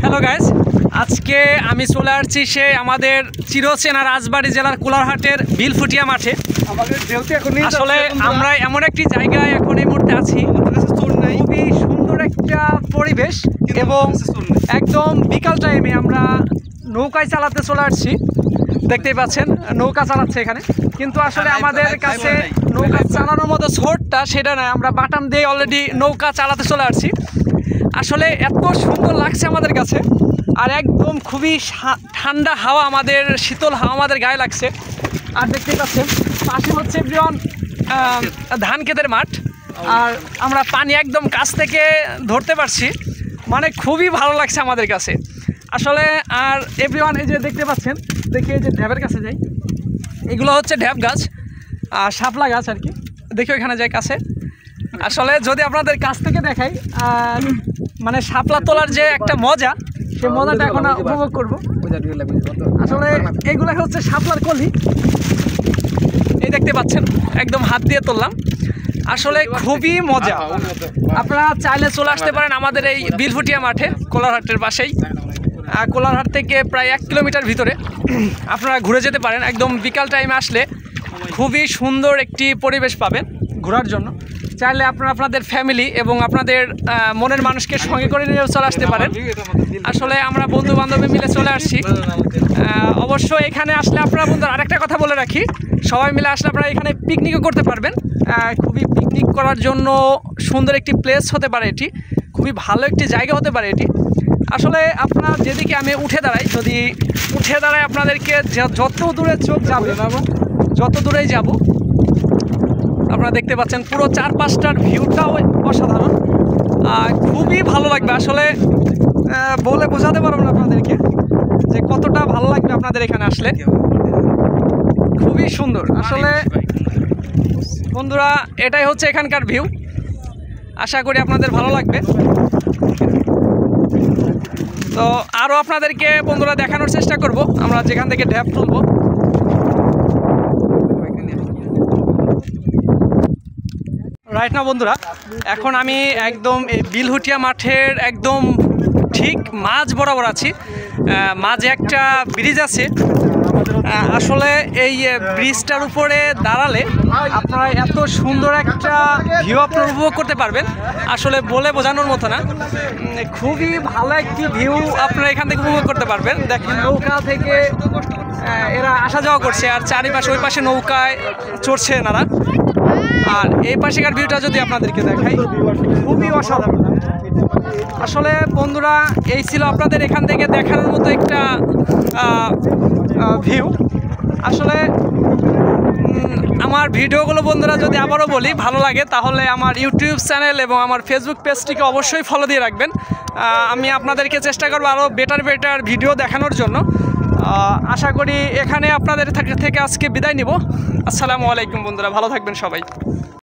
Hello guys, আজকে আমি চলে আসছি সে আমাদের চিরচেনা রাজবাড়ী জেলার কোলারহাটের বিলফুটিয়া মাঠে। আসলে আমরা এমন একটি জায়গায় এখন এই মুহূর্তে আছি, খুবই সুন্দর একটা পরিবেশ এবং একদম বিকাল টাইমে আমরা নৌকায় চালাতে চলে আসছি। দেখতেই পাচ্ছেন নৌকা চালাচ্ছে এখানে, কিন্তু আসলে আমাদের কাছে নৌকা চালানোর মতো ছোটটা সেটা নয়, আমরা বাটাম দিয়ে অলরেডি নৌকা চালাতে চলে আসছি। আসলে এত সুন্দর লাগছে আমাদের কাছে, আর একদম খুবই ঠান্ডা হাওয়া, আমাদের শীতল হাওয়া আমাদের গায়ে লাগছে। আর দেখতেই পাচ্ছেন পাশে হচ্ছে ধান ক্ষেতের মাঠ, আর আমরা পানি একদম কাছ থেকে ধরতে পারছি, মানে খুবই ভালো লাগছে আমাদের কাছে আসলে। আর এভরিওয়ান এই যে দেখতে পাচ্ছেন, দেখি এই যে ঢ্যাবের কাছে যাই, এগুলো হচ্ছে ঢ্যাব গাছ আর শাপলা গাছ আর কি। দেখি ওইখানে যাই কাছে। আসলে যদি আপনাদের কাছ থেকে দেখাই, মানে শাপলা তোলার যে একটা মজা, সেই মজাটা এখন উপভোগ করবো। আসলে এগুলো হচ্ছে শাপলার কলি, এই দেখতে পাচ্ছেন একদম হাত দিয়ে তুললাম। আসলে খুবই মজা, আপনারা চাইলে চলে আসতে পারেন আমাদের এই বিলফুটিয়া মাঠে, কোলারহাটের পাশেই। কোলারহাট থেকে প্রায় 1 কিলোমিটার ভিতরে আপনারা ঘুরে যেতে পারেন। একদম বিকাল টাইমে আসলে খুবই সুন্দর একটি পরিবেশ পাবেন ঘোরার জন্য। চাইলে আপনারা আপনাদের ফ্যামিলি এবং আপনাদের মনের মানুষকে সঙ্গে করে নিয়ে চলে আসতে পারেন। আসলে আমরা বন্ধু বান্ধবী মিলে চলে আসছি। অবশ্যই এখানে আসলে আপনারা বন্ধুরা আরেকটা কথা বলে রাখি, সবাই মিলে আসলে আপনারা এখানে পিকনিকও করতে পারবেন। খুবই পিকনিক করার জন্য সুন্দর একটি প্লেস হতে পারে এটি, খুবই ভালো একটি জায়গা হতে পারে এটি। আসলে আপনার যেদিকে আমি উঠে দাঁড়াই, যদি উঠে দাঁড়াই আপনাদেরকে যত দূরে চোখ যাবে, যত দূরেই যাব, আপনারা দেখতে পাচ্ছেন পুরো চারপাশটার ভিউটাও অসাধারণ, খুবই ভালো লাগবে। আসলে বলে বোঝাতে পারবো না আপনাদেরকে যে কতটা ভালো লাগবে আপনাদের এখানে আসলে, খুবই সুন্দর। আসলে বন্ধুরা এটাই হচ্ছে এখানকার ভিউ, আশা করি আপনাদের ভালো লাগবে। তো আরও আপনাদেরকে বন্ধুরা দেখানোর চেষ্টা করব আমরা যেখান থেকে ঢ্যাব তুলব। রাইট না বন্ধুরা, এখন আমি একদম এই বিলহুটিয়া মাঠের একদম ঠিক মাঝ বরাবর আছি। মাঝে একটা ব্রিজ আছে। আসলে এই ব্রিজটার উপরে দাঁড়ালে আপনারা এত সুন্দর একটা ভিউ আপনারা উপভোগ করতে পারবেন, আসলে বলে বোঝানোর মতো না। খুবই ভালো একটি ভিউ আপনারা এখান থেকে উপভোগ করতে পারবেন। দেখেন নৌকা থেকে এরা আসা যাওয়া করছে, আর চারিপাশে ওই পাশে নৌকায় চড়ছে এনারা। আর এই পাশেকার ভিউটা যদি আপনাদেরকে দেখাই, খুবই অসাধারণ। আসলে বন্ধুরা এই ছিল আপনাদের এখান থেকে দেখানোর মতো একটা ভিউ। আসলে আমার ভিডিওগুলো বন্ধুরা যদি আবারও বলি ভালো লাগে, তাহলে আমার ইউটিউব চ্যানেল এবং আমার ফেসবুক পেজটিকে অবশ্যই ফলো দিয়ে রাখবেন। আমি আপনাদেরকে চেষ্টা করবো আরও বেটার ভিডিও দেখানোর জন্য। আশা করি এখানে আপনাদের থেকে আজকে বিদায় নিব। আসসালামু আলাইকুম বন্ধুরা, ভালো থাকবেন সবাই।